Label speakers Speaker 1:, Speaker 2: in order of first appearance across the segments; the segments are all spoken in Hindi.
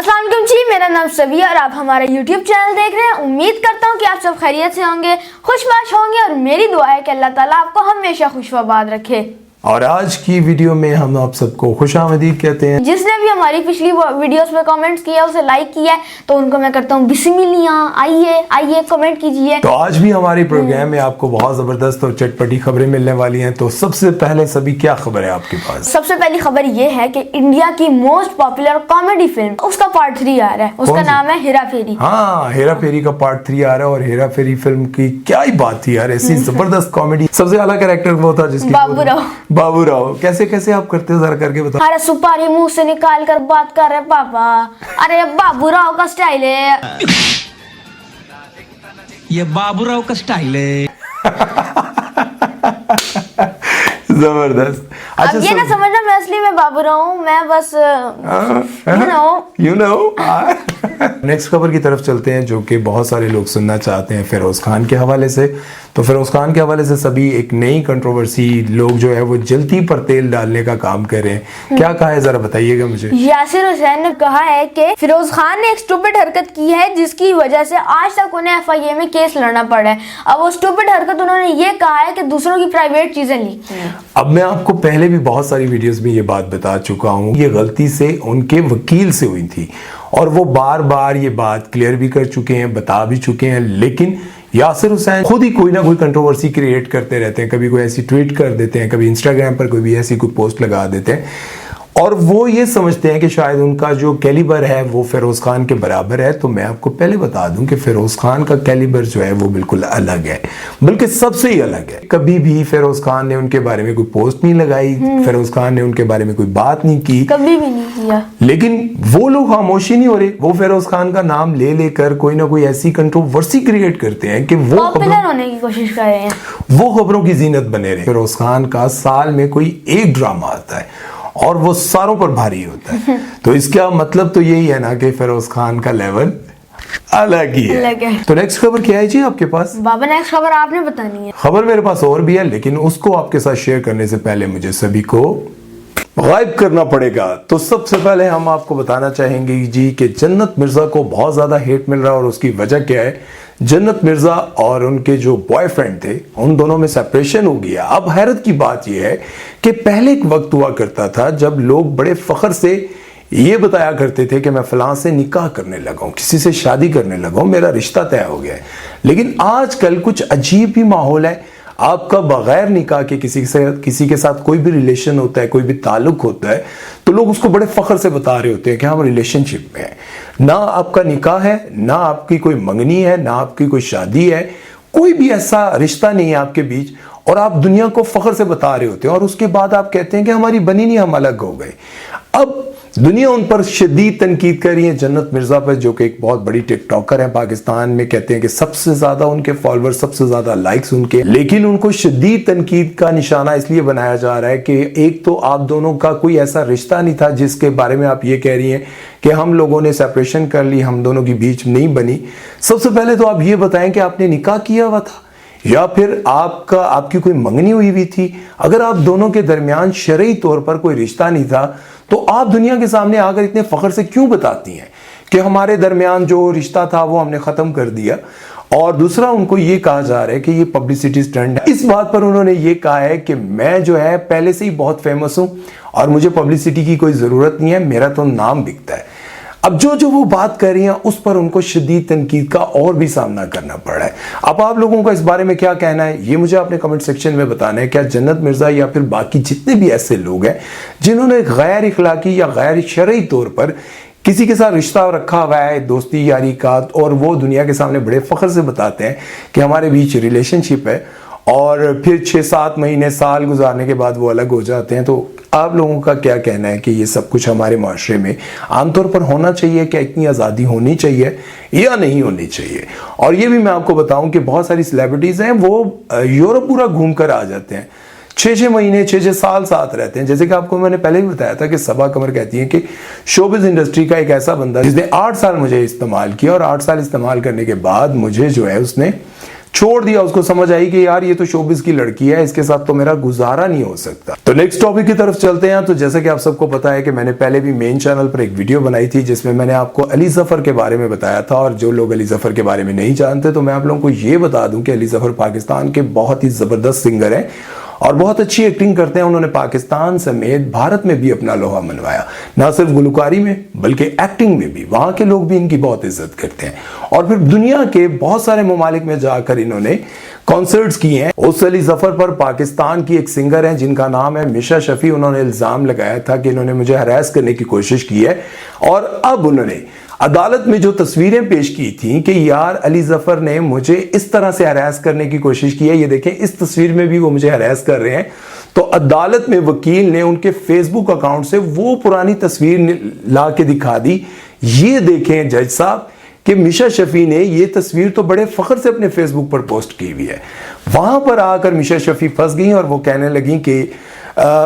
Speaker 1: अस्सलाम वालेकुम जी, मेरा नाम सभी और आप हमारा YouTube चैनल देख रहे हैं। उम्मीद करता हूँ कि आप सब खैरियत से होंगे, खुशबाश होंगे और मेरी दुआ है कि अल्लाह ताला आपको हमेशा खुशबाबाद रखे।
Speaker 2: और आज की वीडियो में हम आप सबको खुशामदीद कहते हैं।
Speaker 1: जिसने भी हमारी पिछली वीडियोस में कमेंट्स किया, उसे लाइक किया है, तो उनको मैं करता हूँ बिस्मिल्लाह, आइए कमेंट कीजिए।
Speaker 2: तो आज भी हमारे प्रोग्राम में आपको बहुत जबरदस्त और चटपटी खबरें मिलने वाली हैं। तो सबसे पहले सभी क्या खबर है आपके पास?
Speaker 1: सबसे पहली खबर ये है कि इंडिया की मोस्ट पॉपुलर कॉमेडी फिल्म, उसका पार्ट 3 आ रहा है। उसका नाम है हेरा फेरी।
Speaker 2: हाँ, हेरा फेरी का पार्ट 3 आ रहा है। और हेरा फेरी फिल्म की क्या ही बात थी यार, ऐसी जबरदस्त कॉमेडी। सबसे अलग कैरेक्टर वो था जिसकी बाबू राव। कैसे कैसे आप करते हो जरा करके बताओ।
Speaker 1: अरे सुपारी मुंह से निकाल कर बात कर रहे पापा, अरे बाबू राव का स्टाइल है
Speaker 3: ये, बाबू राव का स्टाइल है।
Speaker 2: जबरदस्त।
Speaker 1: अच्छा, अब ये ना समझना मैं असली में बाबू राव हूँ, मैं बस
Speaker 2: यू नो। नेक्स्ट खबर की तरफ चलते हैं जो कि बहुत सारे लोग सुनना चाहते हैं फिरोज खान के हवाले से। तो फिरोज खान के हवाले से सभी एक नई कंट्रोवर्सी, लोग जो है वो जल्दी पर तेल डालने का काम कर रहे हैं। क्या कहा है जरा बताइएगा मुझे।
Speaker 1: यासिर हुसैन ने कहा है कि फिरोज खान ने एक स्टूपिड हरकत की है जिसकी वजह से आज तक उन्हें FIA में केस लड़ना पड़ा है। अब वो स्टूपिड हरकत उन्होंने ये कहा है कि दूसरों की प्राइवेट चीजें लीक की हैं।
Speaker 2: अब मैं आपको पहले भी बहुत सारी वीडियोस में ये बात बता चुका हूँ, ये गलती से उनके वकील से हुई थी और वो बार बार ये बात क्लियर भी कर चुके हैं, बता भी चुके हैं। लेकिन यासिर हुसैन खुद ही कोई ना कोई कंट्रोवर्सी क्रिएट करते रहते हैं। कभी कोई ऐसी ट्वीट कर देते हैं, कभी इंस्टाग्राम पर कोई भी ऐसी कोई पोस्ट लगा देते हैं और वो ये समझते हैं कि शायद उनका जो कैलिबर है वो फिरोज खान के बराबर है। तो मैं आपको पहले बता दूं कि फिरोज खान का कैलिबर जो है वो बिल्कुल अलग है, बल्कि सबसे ही अलग है। कभी भी फिरोज खान ने उनके बारे में कोई पोस्ट नहीं लगाई, फिरोज खान ने उनके बारे में कोई बात नहीं की,
Speaker 1: कभी भी नहीं किया।
Speaker 2: लेकिन वो लोग खामोशी नहीं हो रहे। वो फिरोज खान का नाम ले लेकर कोई ना कोई ऐसी कंट्रोवर्सी क्रिएट करते हैं कि वो
Speaker 1: पॉपुलर होने की कोशिश कर रहे हैं,
Speaker 2: वो खबरों की जीनत बने रहे। फिरोज खान का साल में कोई एक ड्रामा आता है और वो सारों पर भारी होता है। तो इसका मतलब तो यही है ना कि फिरोज खान का लेवल अलग ही है। तो नेक्स्ट खबर क्या है जी आपके पास?
Speaker 1: बाबा नेक्स्ट खबर आपने बतानी है।
Speaker 2: खबर मेरे पास और भी है, लेकिन उसको आपके साथ शेयर करने से पहले मुझे सभी को गायब करना पड़ेगा। तो सबसे पहले हम आपको बताना चाहेंगे जी कि जन्नत मिर्जा को बहुत ज्यादा हेट मिल रहा है और उसकी वजह क्या है। जन्नत मिर्जा और उनके जो बॉयफ्रेंड थे, उन दोनों में सेपरेशन हो गया। अब हैरत की बात यह है कि पहले एक वक्त हुआ करता था जब लोग बड़े फख्र से ये बताया करते थे कि मैं फलां से निकाह करने लगा हूं, किसी से शादी करने लगा हूं, मेरा रिश्ता तय हो गया है। लेकिन आजकल कुछ अजीब ही माहौल है। आपका बगैर निकाह के किसी के साथ कोई भी रिलेशन होता है, कोई भी ताल्लुक होता है, तो लोग उसको बड़े फख्र से बता रहे होते हैं कि हम रिलेशनशिप में हैं। ना आपका निकाह है, ना आपकी कोई मंगनी है, ना आपकी कोई शादी है, कोई भी ऐसा रिश्ता नहीं है आपके बीच, और आप दुनिया को फख्र से बता रहे होते हैं। और उसके बाद आप कहते हैं कि हमारी बनी नहीं, हम अलग हो गए। अब दुनिया उन पर शदीद तनकीद कर रही है, जन्नत मिर्जा पर, जो कि एक बहुत बड़ी टिकटॉकर है पाकिस्तान में। कहते हैं कि सबसे ज्यादा उनके फॉलोअर्स, सबसे ज्यादा लाइक्स उनके। लेकिन उनको शदीद तनकीद का निशाना इसलिए बनाया जा रहा है कि एक तो आप दोनों का कोई ऐसा रिश्ता नहीं था जिसके बारे में आप ये कह रही हैं कि हम लोगों ने सेपरेशन कर ली, हम दोनों के बीच नहीं बनी। सबसे पहले तो आप ये बताएं कि आपने निकाह किया हुआ था या फिर आपकी कोई मंगनी हुई थी। अगर आप दोनों के दरमियान शरई तौर पर कोई रिश्ता नहीं था तो आप दुनिया के सामने आकर इतने फख्र से क्यों बताती हैं कि हमारे दरमियान जो रिश्ता था वो हमने खत्म कर दिया। और दूसरा, उनको ये कहा जा रहा है कि ये पब्लिसिटी स्टंट है। इस बात पर उन्होंने ये कहा है कि मैं जो है पहले से ही बहुत फेमस हूं और मुझे पब्लिसिटी की कोई जरूरत नहीं है, मेरा तो नाम बिकता है। अब जो वो बात कर रही हैं उस पर उनको शदीद तनकीद का और भी सामना करना पड़ रहा है। अब आप लोगों का इस बारे में क्या कहना है, ये मुझे अपने कमेंट सेक्शन में बताना है। क्या जन्नत मिर्जा या फिर बाकी जितने भी ऐसे लोग हैं जिन्होंने गैर इखलाकी या गैर शरई तौर पर किसी के साथ रिश्ता रखा हुआ है, दोस्ती यारी का, और वो दुनिया के सामने बड़े फख्र से बताते हैं कि हमारे बीच रिलेशनशिप है, और फिर 6-7 महीने, साल गुजारने के बाद वो अलग हो जाते हैं, तो आप लोगों का क्या कहना है कि ये सब कुछ हमारे माशरे में आमतौर पर होना चाहिए? क्या इतनी आज़ादी होनी चाहिए या नहीं होनी चाहिए? और ये भी मैं आपको बताऊं कि बहुत सारी सेलिब्रिटीज हैं वो यूरोप पूरा घूम कर आ जाते हैं, 6-6 महीने, 6-6 साल साथ रहते हैं। जैसे कि आपको मैंने पहले भी बताया था कि सबा कमर कहती है कि शोबिज़ इंडस्ट्री का एक ऐसा बंदा जिसने 8 साल मुझे इस्तेमाल किया और 8 साल इस्तेमाल करने के बाद मुझे जो है उसने छोड़ दिया, उसको समझ आई कि यार ये तो शोबिस की लड़की है, इसके साथ तो मेरा गुजारा नहीं हो सकता। तो नेक्स्ट टॉपिक की तरफ चलते हैं। तो जैसे कि आप सबको पता है कि मैंने पहले भी मेन चैनल पर एक वीडियो बनाई थी जिसमें मैंने आपको अली जफर के बारे में बताया था, और जो लोग अली जफर के बारे में नहीं जानते तो मैं आप लोगों को ये बता दूं कि अली जफर पाकिस्तान के बहुत ही जबरदस्त सिंगर हैं और बहुत अच्छी एक्टिंग करते हैं। उन्होंने पाकिस्तान समेत भारत में भी अपना लोहा मनवाया, ना सिर्फ गुलकारी में बल्कि एक्टिंग में भी। वहां के लोग भी इनकी बहुत इज्जत करते हैं और फिर दुनिया के बहुत सारे ममालिक में जाकर इन्होंने कॉन्सर्ट्स किए हैं। उस अली जफर पर पाकिस्तान की एक सिंगर है जिनका नाम है मिशा शफी, उन्होंने इल्जाम लगाया था कि इन्होंने मुझे हरास करने की कोशिश की है, और अब उन्होंने अदालत में जो तस्वीरें पेश की थी कि यार अली जफर ने मुझे इस तरह से हरास करने की कोशिश की है, ये देखें इस तस्वीर में भी वो मुझे हरास कर रहे हैं। तो अदालत में वकील ने उनके फेसबुक अकाउंट से वो पुरानी तस्वीर ला के दिखा दी। ये देखें जज साहब कि मिशा शफी ने ये तस्वीर तो बड़े फख्र से अपने फेसबुक पर पोस्ट की हुई है। वहां पर आकर मिशा शफी फंस गई और वो कहने लगी कि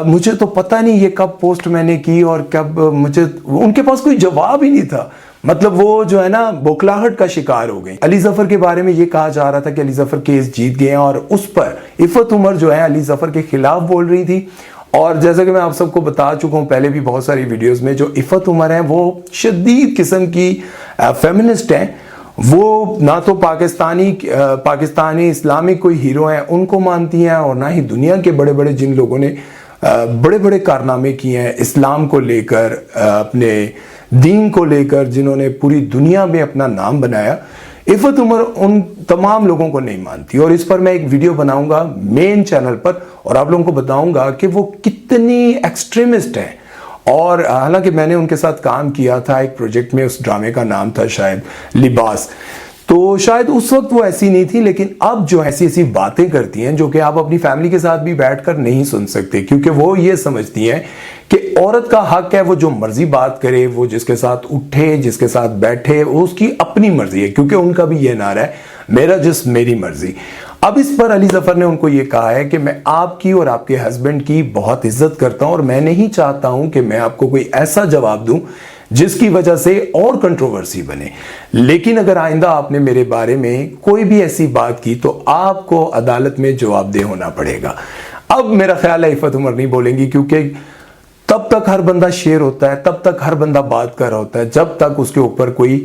Speaker 2: मुझे तो पता नहीं ये कब पोस्ट मैंने की और कब, मुझे उनके पास कोई जवाब ही नहीं था। मतलब वो जो है ना बौखलाहट का शिकार हो गई। अली जफर के बारे में ये कहा जा रहा था कि अली जफर केस जीत गए हैं और उस पर इफ़त उमर जो है अली जफर के खिलाफ बोल रही थी। और जैसा कि मैं आप सबको बता चुका हूं पहले भी बहुत सारी वीडियोस में, जो इफ़त उमर है वो शदीद किस्म की फेमिनिस्ट हैं। वो ना तो पाकिस्तानी इस्लामिक कोई हीरो हैं उनको मानती हैं, और ना ही दुनिया के बड़े बड़े जिन लोगों ने बड़े बड़े कारनामे किए हैं इस्लाम को लेकर, अपने दीन को लेकर, जिन्होंने पूरी दुनिया में अपना नाम बनाया, इफ़त उमर उन तमाम लोगों को नहीं मानती। और इस पर मैं एक वीडियो बनाऊंगा मेन चैनल पर और आप लोगों को बताऊंगा कि वो कितनी एक्सट्रीमिस्ट हैं। और हालांकि मैंने उनके साथ काम किया था एक प्रोजेक्ट में, उस ड्रामे का नाम था शायद लिबास, तो शायद उस वक्त वो ऐसी नहीं थी, लेकिन अब जो ऐसी ऐसी बातें करती हैं जो कि आप अपनी फैमिली के साथ भी बैठकर नहीं सुन सकते, क्योंकि वो ये समझती हैं कि औरत का हक है वो जो मर्जी बात करे, वो जिसके साथ उठे, जिसके साथ बैठे, वो उसकी अपनी मर्जी है, क्योंकि उनका भी ये नारा है मेरा जिस्म मेरी मर्जी। अब इस पर अली जफर ने उनको ये कहा है कि मैं आपकी और आपके हस्बैंड की बहुत इज्जत करता हूं और मैं नहीं चाहता हूं कि मैं आपको कोई ऐसा जवाब दूं जिसकी वजह से और कंट्रोवर्सी बने, लेकिन अगर आइंदा आपने मेरे बारे में कोई भी ऐसी बात की तो आपको अदालत में जवाबदेह होना पड़ेगा। अब मेरा ख्याल है इफ़त उमर नहीं बोलेंगी, क्योंकि तब तक हर बंदा शेर होता है, तब तक हर बंदा बात कर रहा होता है जब तक उसके ऊपर कोई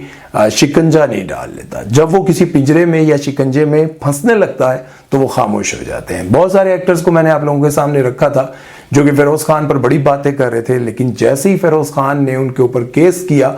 Speaker 2: शिकंजा नहीं डाल लेता। जब वो किसी पिंजरे में या शिकंजे में फंसने लगता है तो वो खामोश हो जाते हैं। बहुत सारे एक्टर्स को मैंने आप लोगों के सामने रखा था जो कि फिरोज खान पर बड़ी बातें कर रहे थे, लेकिन जैसे ही फिरोज खान ने उनके ऊपर केस किया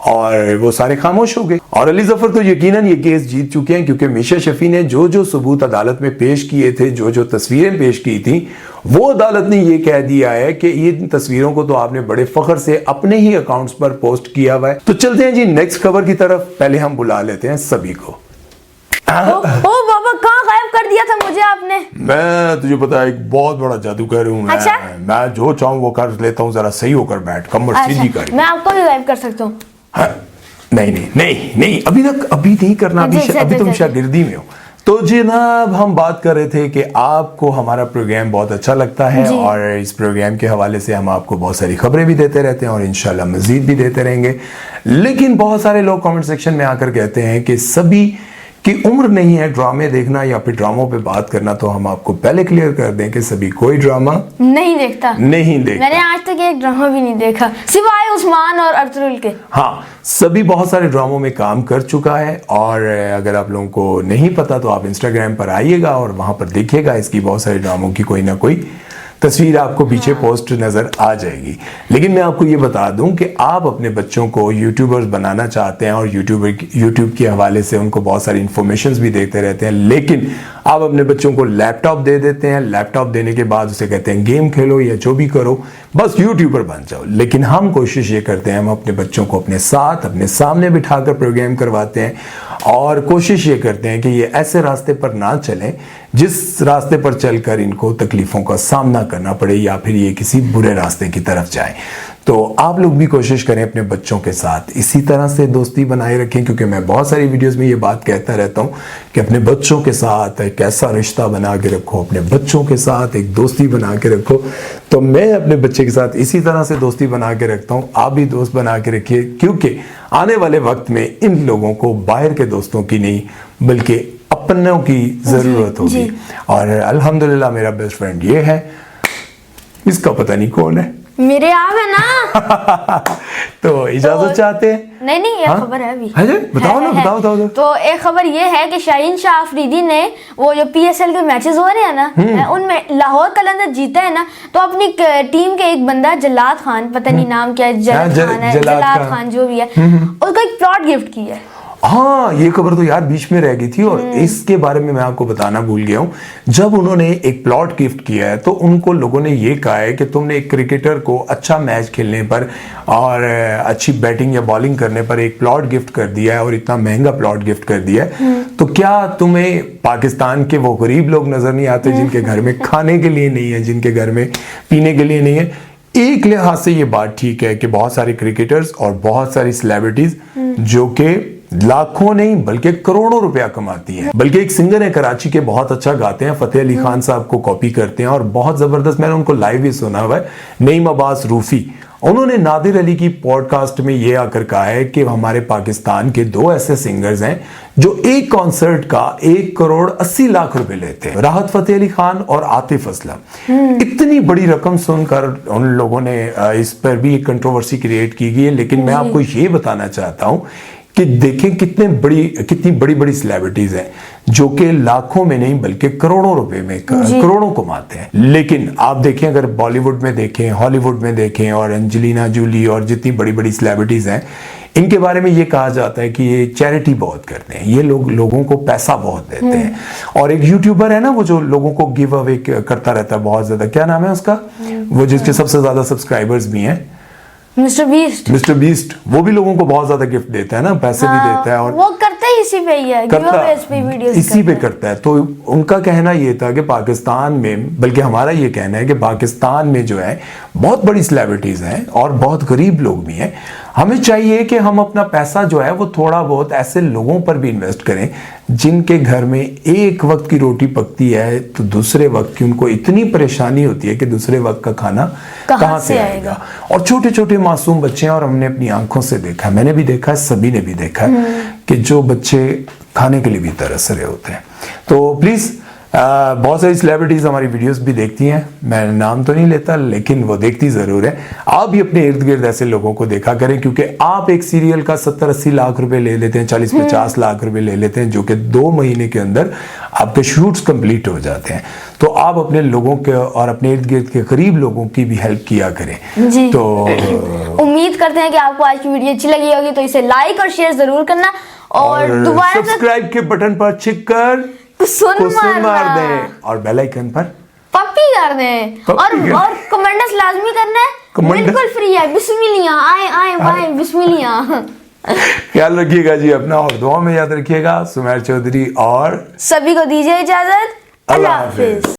Speaker 2: और वो सारे खामोश हो गए। और अली जफर तो यकीनन ये केस जीत चुके हैं, क्योंकि मिशा शफी ने जो जो सबूत अदालत में पेश किए थे, जो जो तस्वीरें पेश की थी, वो अदालत ने ये कह दिया है कि इन तस्वीरों को तो आपने बड़े फख्र से अपने ही अकाउंट्स पर पोस्ट किया हुआ है। तो चलते हैं जी नेक्स्ट खबर की तरफ। पहले हम बुला लेते हैं सभी को।
Speaker 1: ओ बाबा, कहाँ गायब कर दिया था मुझे आपने?
Speaker 2: मैं तुझे पता है एक बहुत बड़ा जादूगर हूँ।
Speaker 1: अच्छा?
Speaker 2: मैं जो चाहूँ वो कर लेता हूँ, जरा सही होकर बैठ, कमर सीधी कर।
Speaker 1: मैं आपको भी गायब कर सकता हूँ।
Speaker 2: हाँ, नहीं अभी नहीं करना, अभी तुम शागिर्दी में हो। तो जनाब हम बात कर रहे थे कि आपको हमारा प्रोग्राम बहुत अच्छा लगता है और इस प्रोग्राम के हवाले से हम आपको बहुत सारी खबरें भी देते रहते हैं और इंशाल्लाह मजीद भी देते रहेंगे। लेकिन बहुत सारे लोग कमेंट सेक्शन में आकर कहते हैं कि सभी की उम्र नहीं है ड्रामे देखना या फिर ड्रामों पे बात करना। तो हम आपको पहले क्लियर कर दें कि सभी कोई ड्रामा
Speaker 1: नहीं देखता।
Speaker 2: मैंने
Speaker 1: आज तक एक ड्रामा भी नहीं देखा सिवाय उस्मान और अर्तुगरुल के।
Speaker 2: हाँ, सभी बहुत सारे ड्रामों में काम कर चुका है और अगर आप लोगों को नहीं पता तो आप इंस्टाग्राम पर आइएगा और वहां पर देखिएगा इसकी बहुत सारे ड्रामों की कोई ना कोई तस्वीर आपको पीछे पोस्ट नजर आ जाएगी। लेकिन मैं आपको ये बता दूं कि आप अपने बच्चों को यूट्यूबर्स बनाना चाहते हैं और यूट्यूब के हवाले से उनको बहुत सारी इंफॉर्मेशंस भी देते रहते हैं, लेकिन आप अपने बच्चों को लैपटॉप दे देते हैं। लैपटॉप देने के बाद उसे कहते हैं गेम खेलो या जो भी करो, बस यूट्यूबर बन जाओ। लेकिन हम कोशिश ये करते हैं, हम अपने बच्चों को अपने साथ अपने सामने बिठाकर प्रोग्राम करवाते हैं और कोशिश ये करते हैं कि ये ऐसे रास्ते पर ना चलें जिस रास्ते पर चलकर इनको तकलीफों का सामना करना पड़े या फिर ये किसी बुरे रास्ते की तरफ जाए। तो आप लोग भी कोशिश करें अपने बच्चों के साथ इसी तरह से दोस्ती बनाए रखें, क्योंकि मैं बहुत सारी वीडियोस में ये बात कहता रहता हूं कि अपने बच्चों के साथ एक ऐसा रिश्ता बना के रखो, अपने बच्चों के साथ एक दोस्ती बना के रखो। तो मैं अपने बच्चे के साथ इसी तरह से दोस्ती बना के रखता हूं, आप भी दोस्त बना के रखिए, क्योंकि आने वाले वक्त में इन लोगों को बाहर के दोस्तों की नहीं बल्कि अपनों की जरूरत होगी। और अल्हम्दुलिल्लाह मेरा बेस्ट फ्रेंड ये है, इसका पता नहीं कौन है।
Speaker 1: मेरे आप है ना।
Speaker 2: तो इजाजत चाहते हैं।
Speaker 1: नहीं नहीं, ये
Speaker 2: हाँ?
Speaker 1: खबर है अभी।
Speaker 2: है जी? बताओ ना, बताओ बताओ।
Speaker 1: तो एक खबर ये है कि शाहीन शाह अफरीदी ने वो जो PSL के मैचेस हो रहे हैं ना, उनमें लाहौर कलंदर जीता है ना, तो अपनी टीम के एक बंदा जलाद खान, पता नहीं नाम क्या है, जलाद खान जो भी है, उसको एक प्लॉट गिफ्ट किया है।
Speaker 2: हाँ, ये खबर तो यार बीच में रह गई थी और इसके बारे में मैं आपको बताना भूल गया हूँ। जब उन्होंने एक प्लॉट गिफ्ट किया है तो उनको लोगों ने ये कहा है कि तुमने एक क्रिकेटर को अच्छा मैच खेलने पर और अच्छी बैटिंग या बॉलिंग करने पर एक प्लॉट गिफ्ट कर दिया है और इतना महंगा प्लॉट गिफ्ट कर दिया है, तो क्या तुम्हें पाकिस्तान के वो गरीब लोग नजर नहीं आते जिनके घर में खाने के लिए नहीं है, जिनके घर में पीने के लिए नहीं है? एक लिहाज से ये बात ठीक है कि बहुत सारे क्रिकेटर्स और बहुत सारी सेलिब्रिटीज जो कि लाखों नहीं बल्कि करोड़ों रुपया कमाती हैं। बल्कि एक सिंगर है कराची के, बहुत अच्छा गाते हैं, फतेह अली खान साहब को कॉपी करते हैं और बहुत जबरदस्त, मैंने उनको लाइव भी सुना हुआ है, नईम अब्बास रूफी। उन्होंने नादिर अली की पॉडकास्ट में ये आकर कहा है कि हमारे पाकिस्तान के 2 ऐसे सिंगर्स हैं जो एक कॉन्सर्ट का 1 करोड़ 80 लाख रुपए लेते हैं, राहत फतेह अली खान और आतिफ असलम। इतनी बड़ी रकम सुनकर उन लोगों ने इस पर भी एक कंट्रोवर्सी क्रिएट की गई है। लेकिन मैं आपको ये बताना चाहता हूं कि देखें कितनी बड़ी बड़ी सेलिब्रिटीज हैं जो कि लाखों में नहीं बल्कि करोड़ों रुपए में करोड़ों कमाते हैं। लेकिन आप देखें, अगर बॉलीवुड में देखें, हॉलीवुड में देखें, और एंजेलिना जूली और जितनी बड़ी बड़ी सेलिब्रिटीज हैं, इनके बारे में ये कहा जाता है कि ये चैरिटी बहुत करते हैं, ये लोगों को पैसा बहुत देते हैं। और एक यूट्यूबर है ना वो जो लोगों को गिव अवे करता रहता है बहुत ज्यादा, क्या नाम है उसका, वो जिसके सबसे ज्यादा सब्सक्राइबर्स भी हैं, मिस्टर बीस्ट। वो भी लोगों को बहुत ज्यादा गिफ्ट देता है ना, पैसे भी देता है, और
Speaker 1: वो करता ही इसी पे ही है,
Speaker 2: इसी पे करता है। तो उनका कहना ये था कि पाकिस्तान में, बल्कि हमारा ये कहना है कि पाकिस्तान में जो है बहुत बड़ी सेलिब्रिटीज हैं और बहुत गरीब लोग भी हैं। हमें चाहिए कि हम अपना पैसा जो है वो थोड़ा बहुत ऐसे लोगों पर भी इन्वेस्ट करें जिनके घर में एक वक्त की रोटी पकती है तो दूसरे वक्त की उनको इतनी परेशानी होती है कि दूसरे वक्त का खाना कहां से आएगा। और छोटे छोटे मासूम बच्चे हैं, और हमने अपनी आंखों से देखा है, मैंने भी देखा है, सभी ने भी देखा है कि जो बच्चे खाने के लिए भी तरस रहे होते हैं। तो प्लीज बहुत सारी सेलिब्रिटीज हमारी वीडियोस भी देखती हैं, मैं नाम तो नहीं लेता लेकिन वो देखती जरूर है। आप भी अपने इर्द गिर्द ऐसे लोगों को देखा करें, क्योंकि आप एक सीरियल का 70-80 लाख रुपए ले लेते हैं, 40-50 लाख रुपए ले लेते हैं, जो कि 2 महीने के अंदर आपके शूट्स कंप्लीट हो जाते हैं। तो आप अपने लोगों के और अपने इर्द गिर्द के करीब लोगों की भी हेल्प किया करें।
Speaker 1: जी।
Speaker 2: तो
Speaker 1: उम्मीद करते हैं कि आपको आज की वीडियो अच्छी लगी होगी, तो इसे लाइक और शेयर जरूर करना और दोबारा
Speaker 2: सब्सक्राइब के बटन पर छिपकर सुन मार दें और बेल आइकन पर
Speaker 1: पप्पी कर दें और कमेंट्स लाजमी करना है, बिल्कुल फ्री है। बिस्मिल्लाह, आए बाय, बिस्मिल्लाह।
Speaker 2: ख्याल रखिएगा जी अपना, और दुआ में याद रखिएगा। सुमेर चौधरी और
Speaker 1: सभी को दीजिए इजाजत। अल्लाह हाफिज।